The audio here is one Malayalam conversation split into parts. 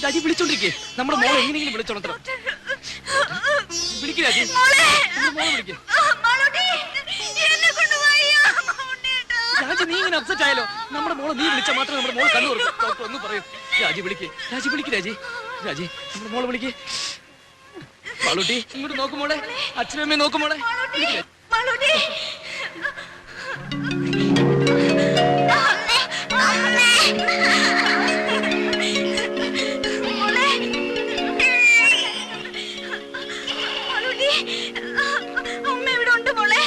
രാജി വിളിച്ചോണ്ടിരിക്കേ. നമ്മുടെ മോളെ എങ്ങനെയെങ്കിലും വിളിച്ചോളത്ര. വിളിക്ക് രാജി, മോളെ വിളിക്ക്. രാജി നീ ഇങ്ങനെ അപ്സെറ്റ് ആയാലോ? നമ്മുടെ മോളെ നീ വിളിച്ചാൽ മാത്രമേ നമ്മുടെ മോളെ കണ്ണു തുറക്കൂ. ഡോക്ടർ ഒന്നും പറയൂ. രാജി വിളിക്ക്, രാജി വിളിക്ക്. രാജി രാജി നമ്മുടെ മോളെ വിളിക്ക്. മാളൂട്ടി ഇങ്ങോട്ട് നോക്കുമോളെ, അച്ഛനമ്മയെ നോക്കുമോളെ. അമ്മ ഇവിടെ ഉണ്ട് മോളെ,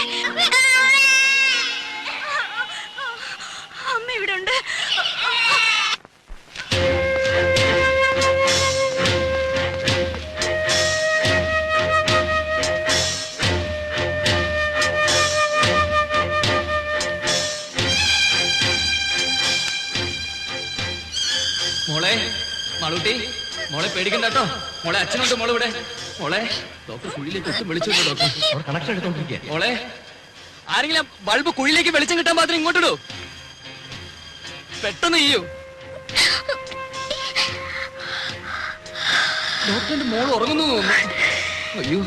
അമ്മ ഇവിടെ ഉണ്ട്. മോളെ മാളൂട്ടി, മോളെ പേടിക്കണ്ട കേട്ടോ. മോളെ അച്ഛനുണ്ട് മോളെ ഇവിടെ. മോളെ ഡോക്ടർ കുഴിയിലേക്ക് ഒട്ടും വിളിച്ചു. ഡോക്ടർ കണക്ഷൻ എടുത്തോണ്ടിരിക്കുക. മോളെ ആരെങ്കിലും ബൾബ് കുഴിയിലേക്ക് വെളിച്ചം കിട്ടാൻ മാത്രം ഇങ്ങോട്ടിടൂ. പെട്ടെന്ന് ചെയ്യൂ. ഡോക്ടറിന്റെ മോള് ഉറങ്ങുന്നു തോന്നുന്നു. അയ്യോ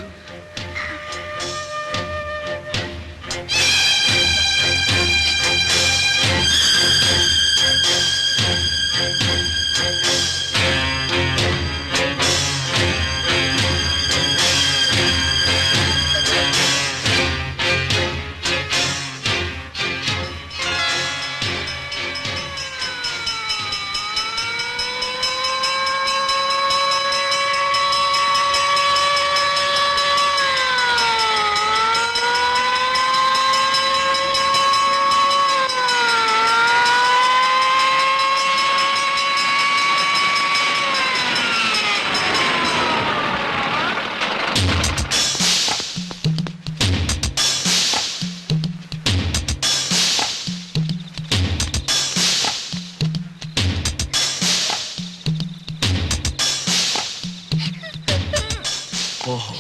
ഓഹോ,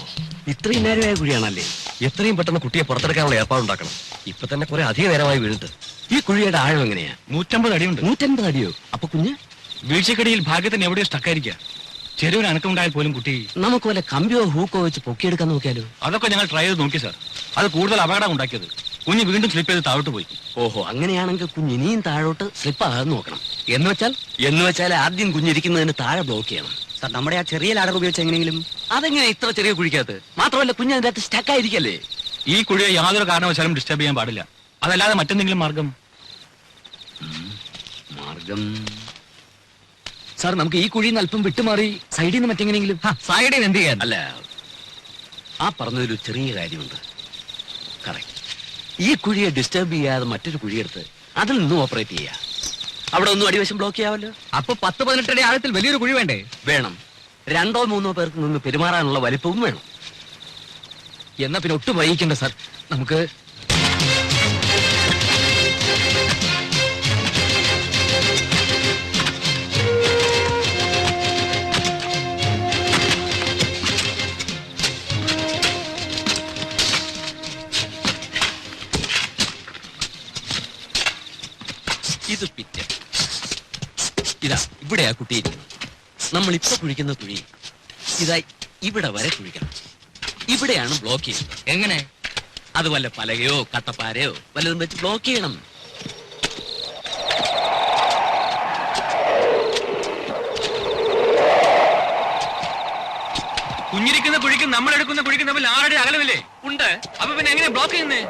ഇത്രയും നേരമായ കുഴിയാണല്ലേ? എത്രയും പെട്ടെന്ന് കുട്ടിയെ പുറത്തെടുക്കാനുള്ള ഏർപ്പാടുണ്ടാക്കണം. ഇപ്പൊ തന്നെ കുറെ അധിക നേരമായി വീണിട്ട്. ഈ കുഴിയുടെ ആഴം എങ്ങനെയാ? 150 അടിയുണ്ട്. 150 അടിയോ? അപ്പൊ കുഞ്ഞ് വീഴ്ചക്കടിയിൽ ഭാഗ്യത്തിന് എവിടെയോ സ്റ്റക്കായിരിക്കുക. ചെരുവിന് അനക്കമുണ്ടായാൽ പോലും കുട്ടി. നമുക്ക് വല്ല കമ്പിയോ ഹൂക്കോ വെച്ച് പൊക്കിയെടുക്കാൻ നോക്കിയാലോ? അതൊക്കെ ഞങ്ങൾ ട്രൈ ചെയ്ത് നോക്കി സാർ. അത് കൂടുതൽ അപകടം ഉണ്ടാക്കിയത്. കുഞ്ഞ് വീണ്ടും സ്ലിപ്പ് ചെയ്ത് താഴോട്ട് പോയി. ഓഹോ, അങ്ങനെയാണെങ്കിൽ കുഞ്ഞ് ഇനിയും താഴോട്ട് സ്ലിപ്പ് ആകാതെ നോക്കണം. എന്ന് വെച്ചാൽ ആദ്യം കുഞ്ഞിരിക്കുന്നതിന് താഴെ ബ്ലോക്ക് ചെയ്യണം. സാർ, നമ്മുടെ ആ ചെറിയ ലാഡർ ഉപയോഗിച്ച് എങ്ങനെയെങ്കിലും. അതെങ്ങനെ ഇത്ര ചെറിയ കുഴിക്കകത്ത്? മാത്രമല്ല കുഞ്ഞ് അതിന്റെ അകത്ത് സ്റ്റക്കായിരിക്കല്ലേ? ഈ കുഴിയെ യാതൊരു കാരണവശാലും ഡിസ്റ്റർബ് ചെയ്യാൻ പാടില്ല. അതല്ലാതെ മറ്റെന്തെങ്കിലും മാർഗം സാർ, നമുക്ക് ഈ കുഴിയിൽ നിന്ന് അല്പം വിട്ടുമാറി സൈഡിൽ നിന്ന് മറ്റെങ്ങനെയെങ്കിലും. സൈഡിൽ എന്ത് ചെയ്യാൻ? അല്ല, ആ പറഞ്ഞതൊരു ചെറിയ കാര്യമുണ്ട്. കറക്റ്റ്. ഈ കുഴിയെ ഡിസ്റ്റർബ് ചെയ്യാതെ മറ്റൊരു കുഴിയെടുത്ത് അതിൽ നിന്നും ഓപ്പറേറ്റ് ചെയ്യാം. അവിടെ ഒന്നും അടിവശം ബ്ലോക്ക് ചെയ്യാമല്ലോ. അപ്പൊ 10-18 അടി ആഴത്തിൽ വലിയൊരു കുഴി വേണ്ടേ? വേണം. 2-3 പേർക്ക് നിന്ന് പെരുമാറാനുള്ള വലിപ്പവും വേണം. എന്നാ പിന്നെ ഒട്ടും വൈകിക്കണ്ട സാർ, നമുക്ക് ഇത് പിറ്റ്. ഇതാ ഇവിടെയാ കുട്ടിയിരിക്കുന്നു. നമ്മൾ ഇപ്പൊ കുഴിക്കുന്ന കുഴി ഇതാ ഇവിടെ വരെ കുഴിക്കണം. ഇവിടെയാണ് ബ്ലോക്ക് ചെയ്യുന്നത്. എങ്ങനെ? അത് വല്ല പലകയോ കട്ടപ്പാരയോ വല്ലതും വെച്ച് ബ്ലോക്ക് ചെയ്യണം. കുഞ്ഞിരിക്കുന്ന കുഴിക്കും നമ്മൾ എടുക്കുന്ന കുഴിക്കും തമ്മിൽ 6 അടി അകലമില്ലേ? ഉണ്ട്. അപ്പൊ പിന്നെ എങ്ങനെ ബ്ലോക്ക് ചെയ്യുന്നേ?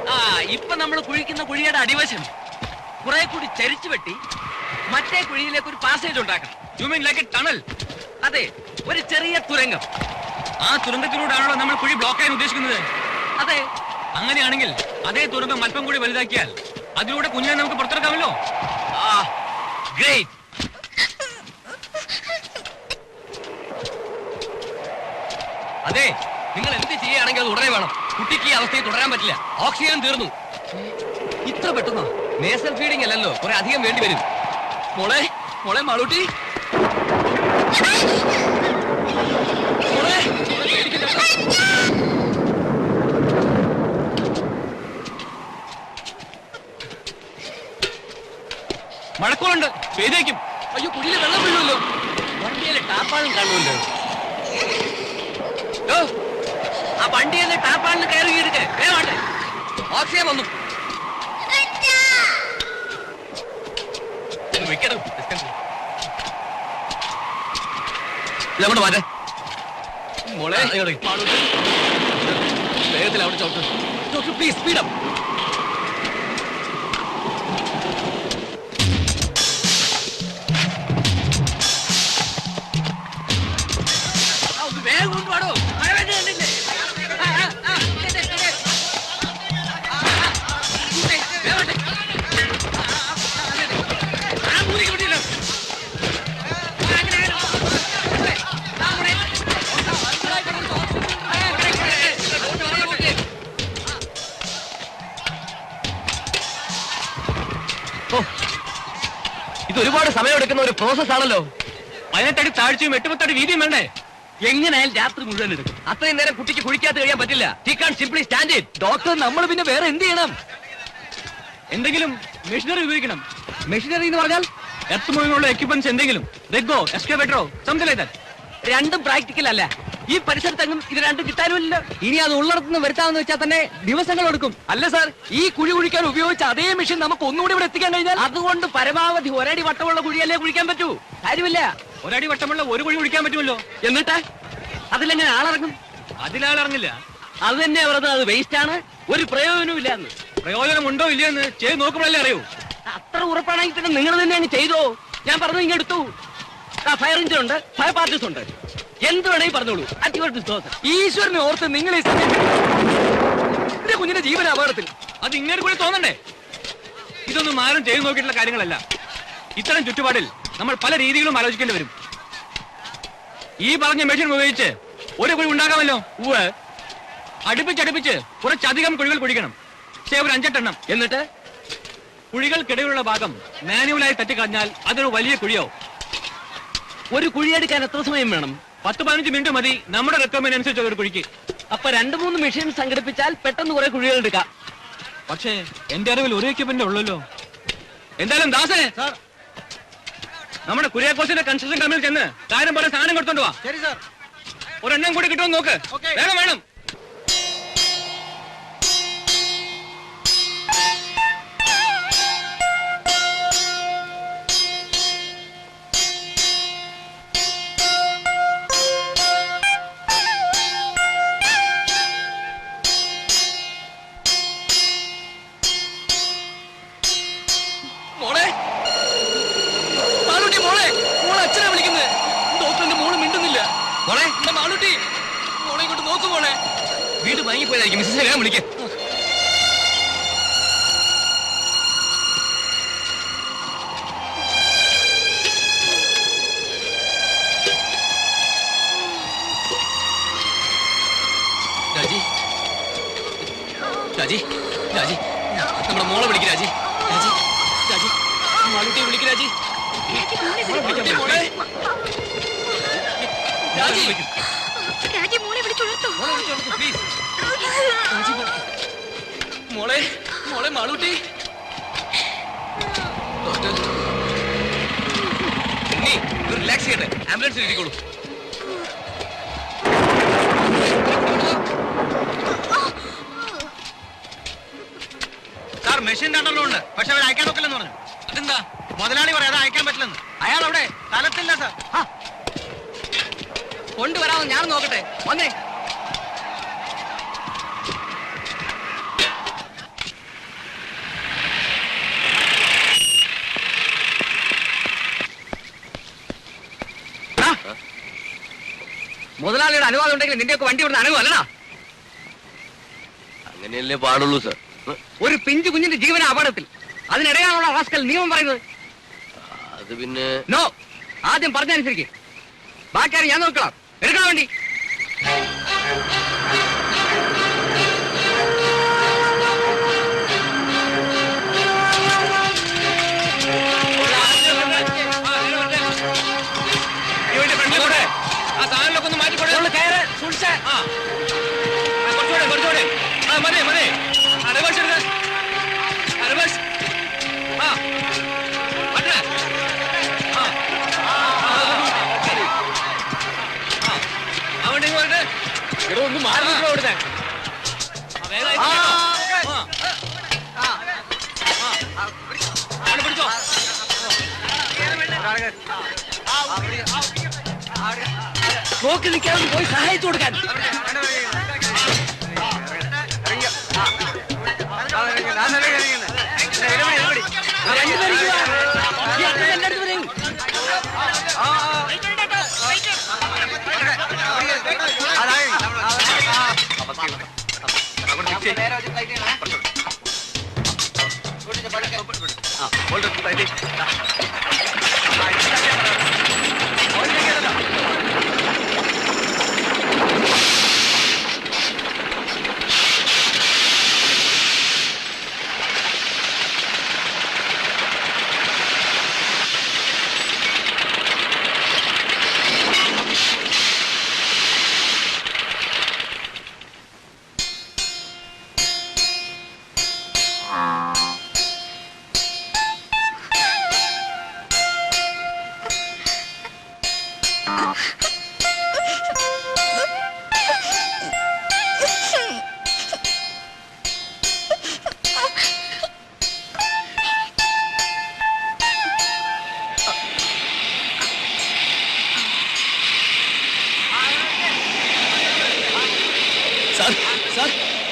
ഇപ്പൊ നമ്മൾ കുഴിക്കുന്ന കുഴിയുടെ അടിവശം കുറെ കൂടി ചരിച്ചു വെട്ടി മറ്റേ കുഴിയിലേക്ക് ഒരു പാസേജ് ഉണ്ടാക്കണം. You mean like A tunnel? അതെ, ഒരു ചെറിയ തുരങ്കം. ആ തുരങ്കത്തിലൂടെയാണല്ലോ നമ്മൾ കുഴി ബ്ലോക്ക് ചെയ്യാൻ ഉദ്ദേശിക്കുന്നത്. അതെ. അങ്ങനെയാണെങ്കിൽ അതേ തുരങ്കം അല്പം കൂടി വലുതാക്കിയാൽ അതിലൂടെ കുഞ്ഞിനെ നമുക്ക് പുറത്തെടുക്കാമല്ലോ. ഗ്രേറ്റ്. അതെ, നിങ്ങൾ എന്ത് ചെയ്യുകയാണെങ്കിൽ അത് ഉടനെ വേണം. കുട്ടിക്ക് ഈ അവസ്ഥയിൽ തുടരാൻ പറ്റില്ല. ഓക്സിജൻ തീർന്നു. ഇത്ര പെട്ടെന്നോ? നേസൽ ഫീഡിംഗ് അല്ലല്ലോ, കുറെ അധികം വേണ്ടി വരും. മോളെ മോളെ മാളൂട്ടി, മഴക്കോളുണ്ട്, പെയ്തേക്കും. അയ്യോ കുഴിയിൽ വെള്ളം വീഴുമല്ലോ. വണ്ടിയിലെ ടാപ്പാളും കാണുമല്ലോ. ആ വണ്ടിയിലെ ടാപ്പാളിന് കയറി എടുക്കേ വേണ്ടേ? ഓക്സിജൻ വന്നു. ഇതങ്ങോട്ട് മാറ്റേ. മോളെ വേഗത്തിൽ അവിടെ ചവിട്ട്. Doctor please speed up. വേഗം കൊണ്ടുപാടോ, മഴ വേണ്ടി കണ്ടില്ലേ? ഇത് ഒരുപാട് സമയമെടുക്കുന്ന ഒരു പ്രോസസ് ആണല്ലോ. 18 അടി താഴ്ചയും 8 അടി വീതിയും വേണ്ടേ? എങ്ങനെയായാലും രാത്രി മുഴുവൻ എടുക്കും. അത്രയും നേരം കുട്ടിക്ക് കുഴിക്കാത്ത കഴിയാൻ പറ്റില്ല. He can simply stand it. Doctor, നമ്മൾ പിന്നെ വേറെ എന്ത് ചെയ്യണം? എന്തെങ്കിലും മെഷീനറി ഉപയോഗിക്കണം. മെഷീനറി എന്ന് പറഞ്ഞാൽ എർത്ത് മൂവിങ്ങുള്ള എക്യുപ്മെന്റ്സ് എന്തെങ്കിലും, റെഗോ, എക്സ്കവേറ്ററോ, സംതിങ് ലൈക്ക് ദാറ്റ്. രണ്ടും പ്രാക്ടിക്കൽ അല്ല. ഈ പരിസരത്തെങ്ങും ഇത് രണ്ടും കിട്ടാനുമില്ല. ഇനി അത് ഉള്ളിടത്തുനിന്ന് വരുത്താമെന്ന് വെച്ചാൽ തന്നെ ദിവസങ്ങൾ എടുക്കും. അല്ല സാർ, ഈ കുഴി കുഴിക്കാൻ ഉപയോഗിച്ച അതേ മെഷീൻ നമുക്ക് ഒന്നുകൂടി ഇവിടെ എത്തിക്കാൻ കഴിഞ്ഞാൽ അതുകൊണ്ട് പരമാവധി ഒരടി വട്ടമുള്ള കുഴിയല്ലേ കുഴിക്കാൻ പറ്റൂ. കാര്യമില്ല. ഒരടി വട്ടമുള്ള ഒരു കുഴി കുഴിക്കാൻ പറ്റുമല്ലോ. എന്നിട്ട് അതിലെങ്ങനെ ആളിറങ്ങും? അതിലാളിറങ്ങില്ല. അത് തന്നെ പറഞ്ഞത്, അത് വേസ്റ്റ് ആണ്, ഒരു പ്രയോജനവും ഇല്ല എന്ന്. പ്രയോജനം ഉണ്ടോ ഇല്ലയോ എന്ന് ചെയ്ത് നോക്കുമ്പോഴല്ലേ അറിയൂ. അത്ര ഉറപ്പാണെങ്കിൽ പിന്നെ നിങ്ങൾ തന്നെ അങ്ങ് ചെയ്തോ. ഞാൻ പറഞ്ഞു ഇങ്ങ് എടുത്തു. ഫയർ എഞ്ചിൻ ഉണ്ട്, ഫയർ പാർട്ടീസ് ഉണ്ട്, എന്ത് വേണമെങ്കിൽ പറഞ്ഞോളൂ. ഈശ്വരനെ ഓർത്ത് നിങ്ങൾ എന്റെ കുഞ്ഞിന്റെ ജീവന അപകടത്തിൽ. അത് ഇങ്ങനെ കൂടി തോന്നണ്ടേ? ഇതൊന്നും ആരും ചെയ്തു നോക്കിയിട്ടുള്ള കാര്യങ്ങളല്ല. ഇത്തരം ചുറ്റുപാടിൽ നമ്മൾ പല രീതികളും ആലോചിക്കേണ്ടി വരും. ഈ പറഞ്ഞ മെഷീൻ ഉപയോഗിച്ച് ഒരു കുഴി ഉണ്ടാകാമല്ലോ. അടുപ്പിച്ചടുപ്പിച്ച് കുറച്ചധികം കുഴികൾ കുഴിക്കണം. ഒരു 5-8 എണ്ണം. എന്നിട്ട് കുഴികൾക്കിടയിലുള്ള ഭാഗം മാനുവലായി തട്ടിക്കളഞ്ഞാൽ അതൊരു വലിയ കുഴിയാവും. ഒരു കുഴിയെടുക്കാൻ എത്ര സമയം വേണം? 10-15 മിനിറ്റ് മതി നമ്മുടെ റിക്വയർമെന്റ് അനുസരിച്ച് ഒരു കുഴിക്ക്. അപ്പൊ 2-3 മെഷീൻ സംഘടിപ്പിച്ചാൽ പെട്ടെന്ന് കുറെ കുഴികൾ എടുക്കാം. പക്ഷേ എന്റെ അറിവിൽ ഒരു എക്യുപ്മെന്റ് ഉള്ളല്ലോ. എന്തായാലും ദാസേ, നമ്മുടെ കുര്യാക്കോസിന്റെ കൺസ്ട്രക്ഷൻ കമ്പനിയിൽ ചെന്ന് കാര്യം പോലെ സാധനം കൊടുത്തോണ്ട് വാ. ശരി സാർ. ഒരെണ്ണം കൂടി കിട്ടുമെന്ന് നോക്ക്. വേണം വേണം. മോളെ, മാളൂട്ടി മോളെ, മോളെ അച്ഛനെ വിളിക്കുന്നത്. ഡോക്ടറിന്റെ മോള് മിണ്ടുന്നില്ല. മോളെ, എന്റെ മാളൂട്ടി, മോളെ ഇങ്ങോട്ട് നോക്കു. മോളെ വീട് വാങ്ങിപ്പോയതായിരിക്കും. മിസ്സസിനെ വേഗം വിളിക്കേ. രാജി, രാജി, രാജി, നമ്മുടെ മോളെ വിളിക്ക്. രാജി, രാജി, രാജി, മാളൂട്ടിയെ വിളിക്ക്. രാജി, മോളെ, രാജി, രാജി മോളെ വിളിച്ചുണർത്തോ. മോളെ വിളിച്ചോളൂ പ്ലീസ്. രാജി, മോളെ, മോളെ മാളൂട്ടി. ഡോക്ടർ, നീ റിലാക്സ് ചെയ്യട്ടെ. ആംബുലൻസിൽ ഇരിക്കോളൂ. സാർ, മെഷീൻ രണ്ടെണ്ണം ഉണ്ട്, പക്ഷെ അവർ അയക്കാൻ നോക്കില്ലെന്ന് പറഞ്ഞു. അതെന്താ? മുതലാളി പറയാതെ അയക്കാൻ പറ്റില്ലെന്ന്. അയാൾ അവിടെ സ്ഥലത്തില്ല സാർ. കൊണ്ടുവരാമെന്ന് ഞാൻ നോക്കട്ടെ. വന്നേ. മുതലാളിയുടെ അനുവാദം ഉണ്ടെങ്കിൽ നിന്റെയൊക്കെ വണ്ടി ഇവിടുന്ന് അനുവല്ലടാ. അങ്ങനെയല്ലേ പാടുള്ളൂ സർ. ഒരു പിഞ്ചു കുഞ്ഞിന്റെ ജീവന അപകടത്തിൽ അതിനിടയാണുള്ള റാസ്കൽ നിയമം പറയുന്നത്. അത് പിന്നെ നോ, ആദ്യം പറഞ്ഞനുസരിക്ക്. ബാക്കിയാരും ഞാൻ നോക്കണം. എടുക്കാൻ വേണ്ടി ആ സാധനങ്ങളൊക്കെ ഒന്ന് മാറ്റിക്കൊടേ. കയറ് സൂക്ഷിച്ച്. കുറച്ചുകൂടെ കുറച്ചുകൂടെ. മതി മതി. റിവേഴ്സ് എടുക്ക. റിവേഴ്സ്. ആ മറ്റേ ഇവിടെ ഒന്ന് മാറി അവിടുന്ന് പിടിച്ചോ. നോക്കി നിൽക്കാതെ പോയി സഹായിച്ചു കൊടുക്കാൻ.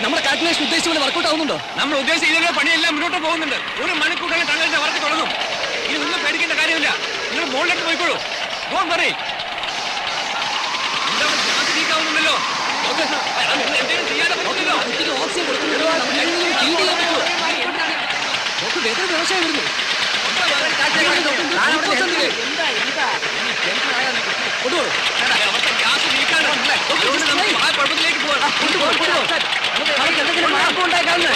നമ്മുടെ കാൽക്കുലേഷൻ ഉദ്ദേശിച്ച പോലെ വർക്കൗട്ട് ആവുന്നുണ്ടോ? നമ്മൾ ഉദ്ദേശിച്ച പണിയെല്ലാം മുന്നോട്ട് പോകുന്നുണ്ട്. ഒരു മണിക്കൂറിൽ ടണലിന്റെ വർക്ക് തുടങ്ങും. ഇനി ഒന്നും പേടിക്കേണ്ട കാര്യമില്ല. നിങ്ങൾ മുകളിലേക്ക് പോയിക്കോളൂ. Don't worry. നീക്കാവുന്നുണ്ടല്ലോ. എന്തെങ്കിലും ചെയ്യാതെ പറ്റില്ലല്ലോ. ഓക്സിജൻ കൊടുക്കുന്നുണ്ടോ? വേദന വ്യവസായം വരുന്നു. അവർക്ക് ഗ്യാസ് നീക്കാനുണ്ട്. ആ കുഴപ്പത്തിലേക്ക് പോകാം. എന്തെങ്കിലും മാർഗം ഉണ്ടാക്കാവുന്ന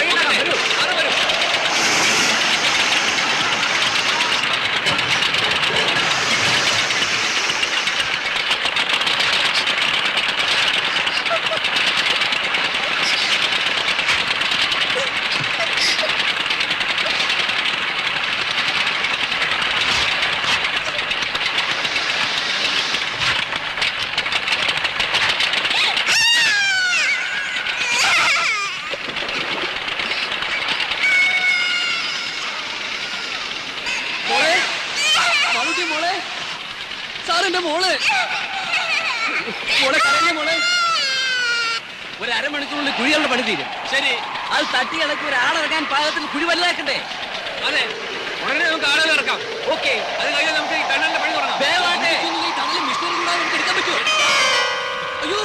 സാറിന്റെ മോള് മോളെ കരഞ്ഞ മോളെ. ഒരു അരമണിക്കൂറിൽ കുഴികളുടെ പണി തീരും. ശരി, അത് തട്ടി ഇളക്കി ഒരാളിറക്കാൻ പാകത്തിൽ കുഴി വലുതാക്കണ്ടേ? അതെ, ഉടനെ നമുക്ക് ആളുകൾ ഇറക്കാം. ഓക്കെ, അത് കഴിഞ്ഞാൽ നമുക്ക് ഈ ടണലിന്റെ പണി തുടങ്ങാം. മിഷനറി കൂടാതെ നമുക്ക് എടുക്കാൻ പറ്റുമോ? അയ്യോ,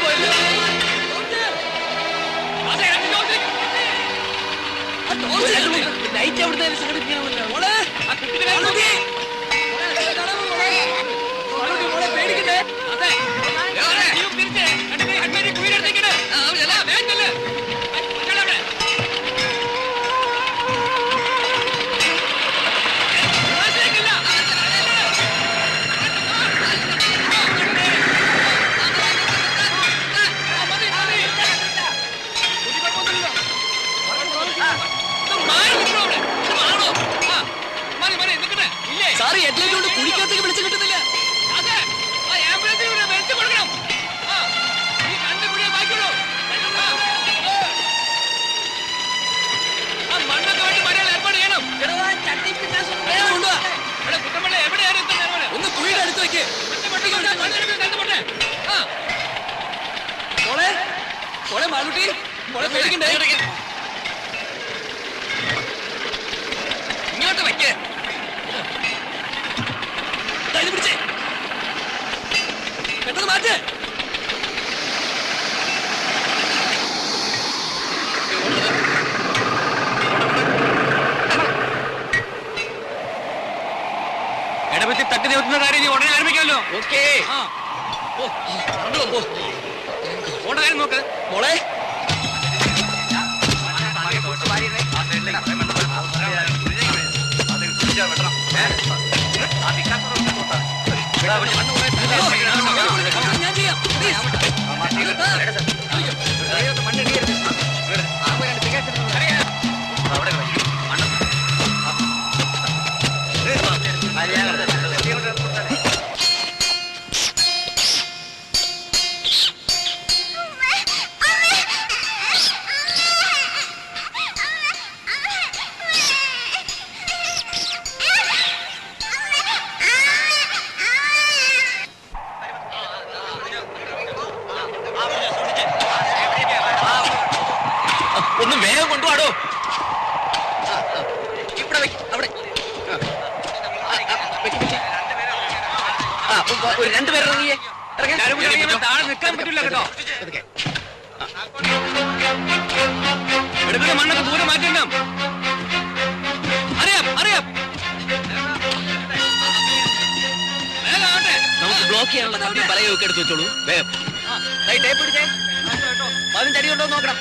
പോയല്ലോ. ലൈറ്റ് അവിടുത്തെ സംഘടിപ്പിക്കണമല്ലോ. മോളെ പേടിക്കണ്ടേ? അതെ, കുഴിയെടുത്തേക്കിട്ട് സാറ് ഹെഡ്ലൈറ്റ് കൊണ്ട് കുഴിക്കകത്തേക്ക് വിളിച്ചു കിട്ടുന്നില്ല. ഒന്ന് കുഴിയുടെ അടുത്ത് വെക്ക്. മോളെ മോളെ മാളുട്ടി, മോളെ പേടിക്കണ്ടേ? ഇങ്ങോട്ട് വെക്ക്. ഇത് പിടിച്ചേ, പെട്ടെന്ന് മാറ്റ്. ഇടപെത്തി തട്ടി നിവർത്തുന്ന കാര്യം ഉടനെ ആരംഭിക്കാമല്ലോ. ഓക്കേ. ഓട കാര്യം നോക്ക്. മോളെ ഞാൻ ചെയ്യാം. അവിടെ ഒരു രണ്ടുപേർ ഇറങ്ങിയേ എല്ലാവരും കൂടി ഇറങ്ങിയാൽ താഴെ നിൽക്കാൻ പറ്റില്ല കേട്ടോ. എടുക്കുന്ന മണ്ണൊക്കെ ദൂരെ മാറ്റണം. അറിയാം അറിയാം. വേഗം ആവട്ടെ. നമുക്ക് ബ്ലോക്ക് ചെയ്യാനുള്ള കമ്പി പലയും ഒക്കെ എടുത്ത് വെച്ചോളൂ വേഗം ടേപ്പ് പിടിച്ചേ 15 അടി ഉണ്ടോ നോക്കണം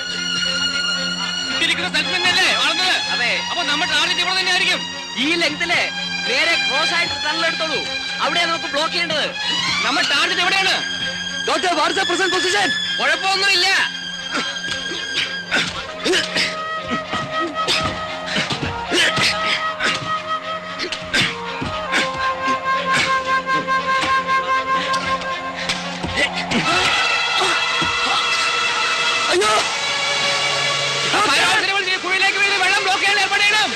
ഇരിക്കുന്ന സ്ഥലത്ത് തന്നെയല്ലേ വളർന്നത്? അതെ അപ്പൊ നമ്മുടെ ടാർഗറ്റ് ഇവിടെ തന്നെ ആയിരിക്കും. ഈ ലെങ്തിലെ നേരെ ക്രോസ് ആയിട്ട് ടണൽ എടുത്തോളൂ അവിടെയാണ് നമുക്ക് ബ്ലോക്ക് ചെയ്യേണ്ടത് നമ്മുടെ ടാർഗറ്റ് എവിടെയാണ്? ഡോക്ടർ വാട്സ് പ്രസന്റ് പൊസിഷൻ കുഴപ്പമൊന്നുമില്ല. അയ്യോ കുഴിയിലേക്ക് വീണ് വെള്ളം ബ്ലോക്ക് ചെയ്യാൻ ഏർപ്പാട് ചെയ്യണം.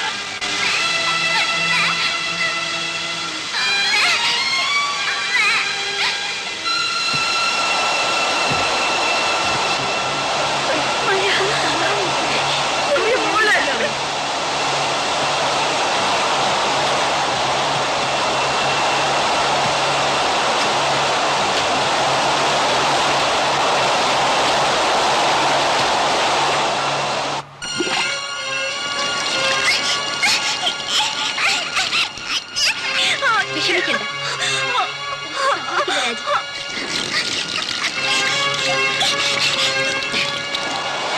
വിഷമിക്കണ്ട.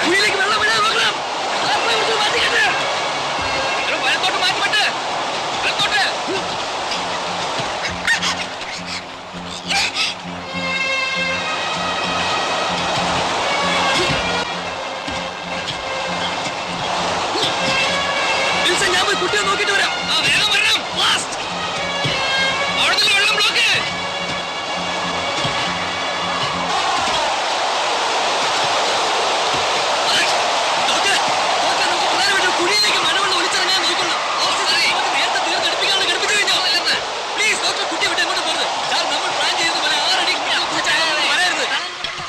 കുഴിയിലേക്ക് വെള്ളം വീഴാൻ നോക്കണം വലത്തോട്ട് മാറ്റിപ്പെട്ട് വലത്തോട്ട്. ഞാൻ പോയി കുട്ടിയെ നോക്കിട്ട് വരാം ആ വേഗം വരണം. അവിടെ നിന്ന് വെള്ളം ബ്ലോക്ക്. കുഴിയിലേക്ക് മഴവെള്ളം ഒലിച്ചിറങ്ങാൻ നോക്കണം നേരത്തെ തീർന്നെടുപ്പിക്കാനുള്ള ഘടിപ്പിച്ചു കഴിഞ്ഞോ പ്ലീസ് ഡോക്ടർ കുട്ടിയെ വിട്ട് എങ്ങോട്ട് പോരുത് സാർ നമ്മൾ പ്ലാൻ ചെയ്തത് പോലെ 6 അടി വരരുത്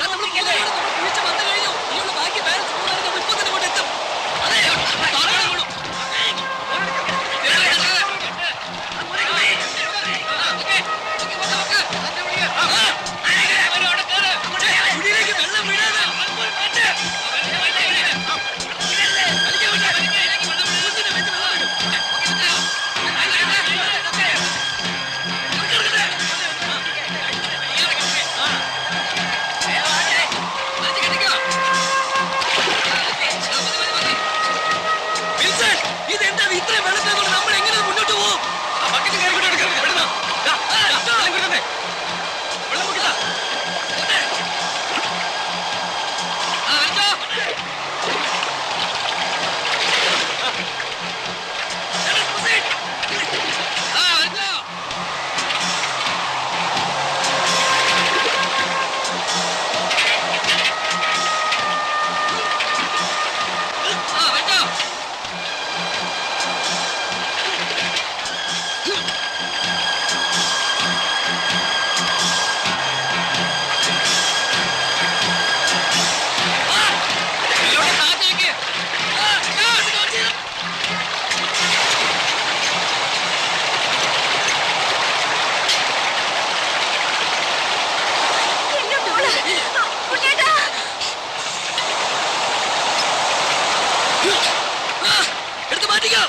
നമ്മൾ കുഴിച്ച് വന്നു കഴിഞ്ഞു ഇനിയുള്ള ബാക്കി ബാലൻസ് നമ്മൾ ഇപ്പൊ തന്നെ കൊണ്ട് എത്തും അതെ കുഴിയിലേക്ക് വെള്ളം വീഴാതെ ഇതെന്താ ഇത്രയും വെള്ളത്തെ കൊണ്ട് നമ്മൾ എങ്ങനെ മുന്നോട്ട് പോകും എന്റെ മോള് കുഞ്ഞേട്ടാ. എടുത്ത് മാറ്റിക്കാം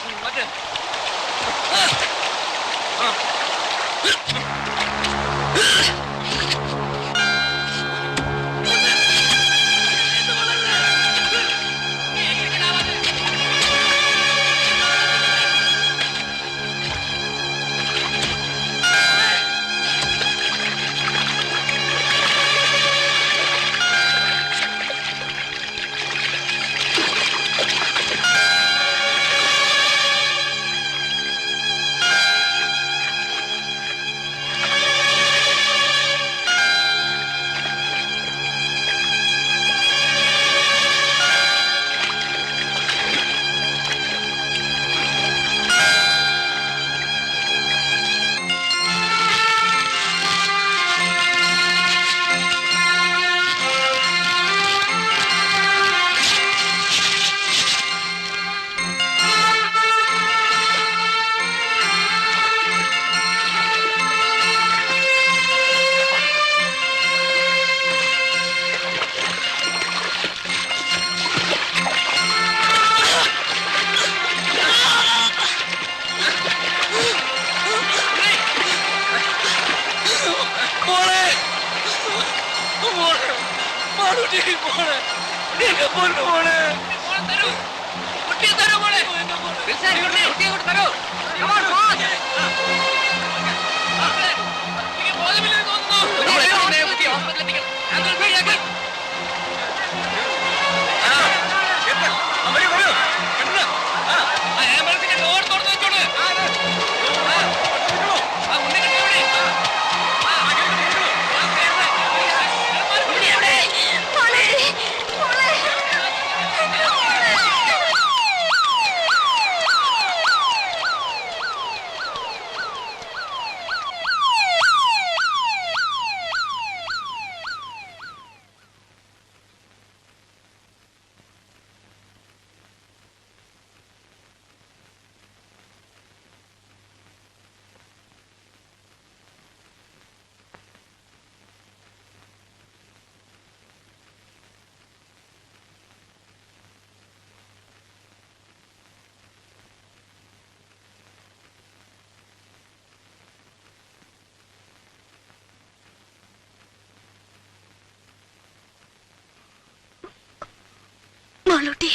മാളൂട്ടി